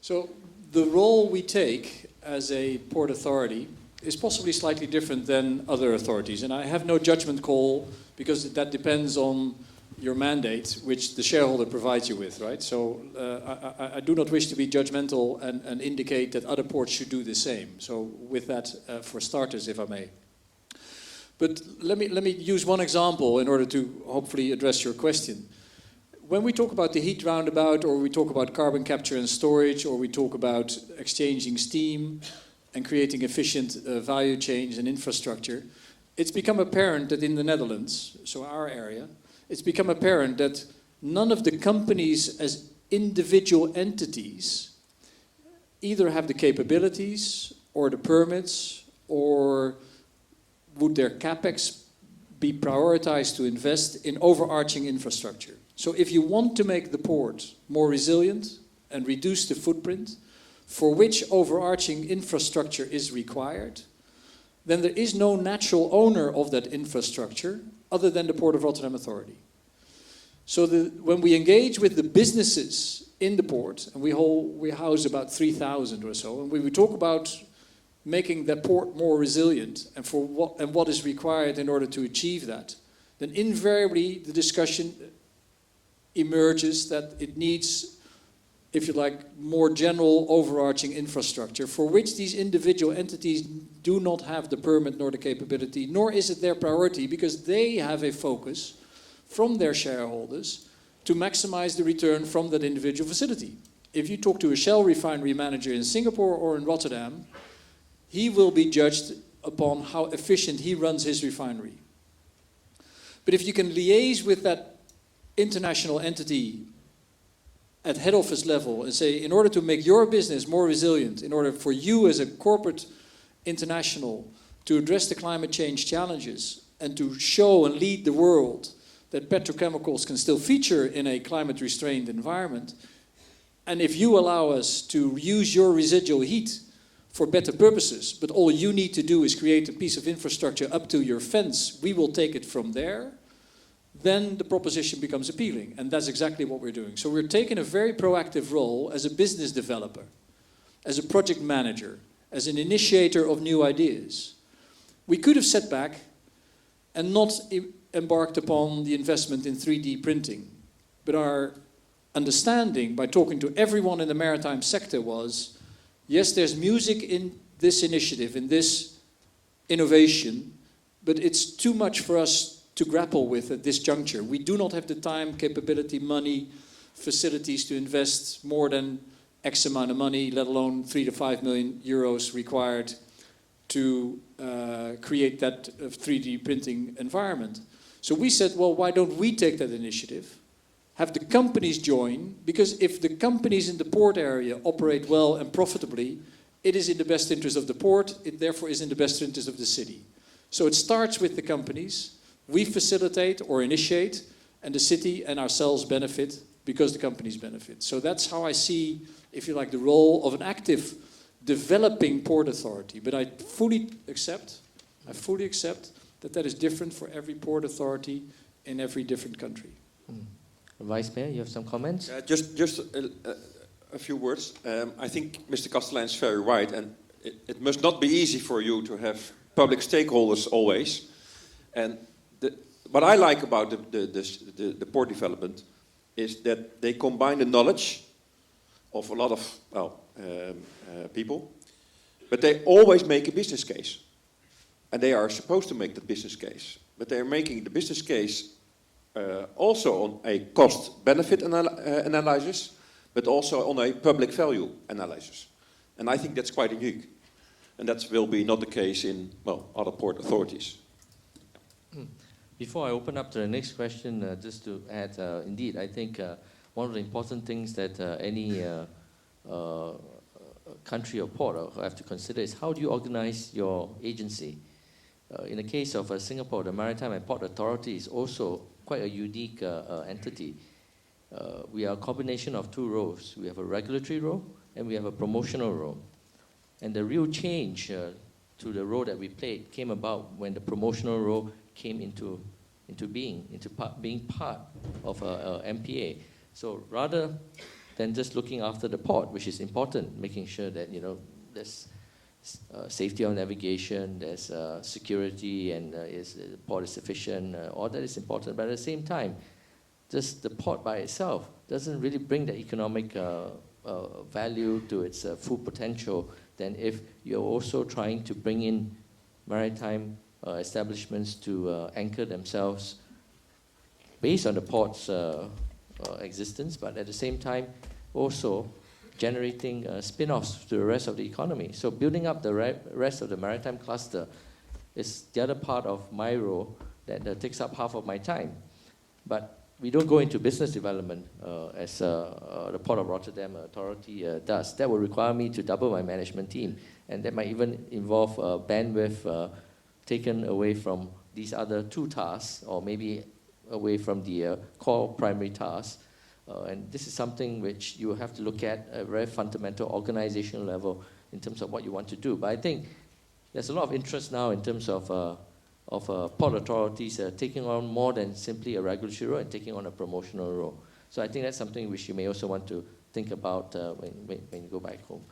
So the role we take as a port authority is possibly slightly different than other authorities. And I have no judgment call because that depends on your mandate, which the shareholder provides you with, right? So I do not wish to be judgmental and indicate that other ports should do the same. So with that, for starters, if I may. But let me use one example in order to hopefully address your question. When we talk about the heat roundabout, or we talk about carbon capture and storage, or we talk about exchanging steam and creating efficient value chains and infrastructure, it's become apparent that in the Netherlands, so our area, it's become apparent that none of the companies as individual entities either have the capabilities or the permits, or would their capex be prioritized to invest in overarching infrastructure. So if you want to make the port more resilient and reduce the footprint, for which overarching infrastructure is required, then there is no natural owner of that infrastructure other than the Port of Rotterdam Authority. So when we engage with the businesses in the port, and we house about 3,000 or so, and we talk about making that port more resilient and what is required in order to achieve that, then invariably the discussion emerges that it needs, if you like, more general overarching infrastructure for which these individual entities do not have the permit nor the capability, nor is it their priority, because they have a focus from their shareholders to maximize the return from that individual facility. If you talk to a Shell refinery manager in Singapore or in Rotterdam, he will be judged upon how efficient he runs his refinery. But if you can liaise with that international entity at head office level and say, in order to make your business more resilient, in order for you as a corporate international to address the climate change challenges and to show and lead the world that petrochemicals can still feature in a climate-restrained environment, and if you allow us to use your residual heat for better purposes, but all you need to do is create a piece of infrastructure up to your fence, we will take it from there, then the proposition becomes appealing. And that's exactly what we're doing. So we're taking a very proactive role as a business developer, as a project manager, as an initiator of new ideas. We could have sat back and not embarked upon the investment in 3D printing. But our understanding, by talking to everyone in the maritime sector, was, yes, there's music in this initiative, in this innovation, but it's too much for us to grapple with at this juncture. We do not have the time, capability, money, facilities to invest more than X amount of money, let alone 3 to 5 million euros required to create that 3D printing environment. So we said, well, why don't we take that initiative, have the companies join, because if the companies in the port area operate well and profitably, it is in the best interest of the port, it therefore is in the best interest of the city. So it starts with the companies. We facilitate or initiate, and the city and ourselves benefit because the companies benefit. So that's how I see, if you like, the role of an active developing port authority. But I fully accept that is different for every port authority in every different country. Vice Mayor, you have some comments? Just a few words. I think Mr. Castelein is very right, and it must not be easy for you to have public stakeholders always. And what I like about the port development is that they combine the knowledge of a lot of people, but they always make a business case. And they are supposed to make the business case. But they are making the business case also on a cost-benefit analysis, but also on a public value analysis. And I think that's quite unique. And that will be not the case in, well, other port authorities. Before I open up to the next question, just to add, indeed, I think one of the important things that any country or port have to consider is how do you organize your agency? In the case of Singapore, the Maritime and Port Authority is also quite a unique entity. We are a combination of two roles. We have a regulatory role and we have a promotional role. And the real change to the role that we played came about when the promotional role came into being part of MPA. So rather than just looking after the port, which is important, making sure that, there's safety on navigation, there's security, and the port is efficient. All that is important, but at the same time, just the port by itself doesn't really bring the economic value to its full potential than if you're also trying to bring in maritime establishments to anchor themselves based on the port's existence, but at the same time also generating spin-offs to the rest of the economy. So building up the rest of the maritime cluster is the other part of my role that takes up half of my time. But we don't go into business development as the Port of Rotterdam Authority does. That will require me to double my management team, and that might even involve bandwidth taken away from these other two tasks, or maybe away from the core primary tasks. And this is something which you have to look at a very fundamental organizational level in terms of what you want to do. But I think there's a lot of interest now in terms of port authorities taking on more than simply a regulatory role and taking on a promotional role. So I think that's something which you may also want to think about when you go back home.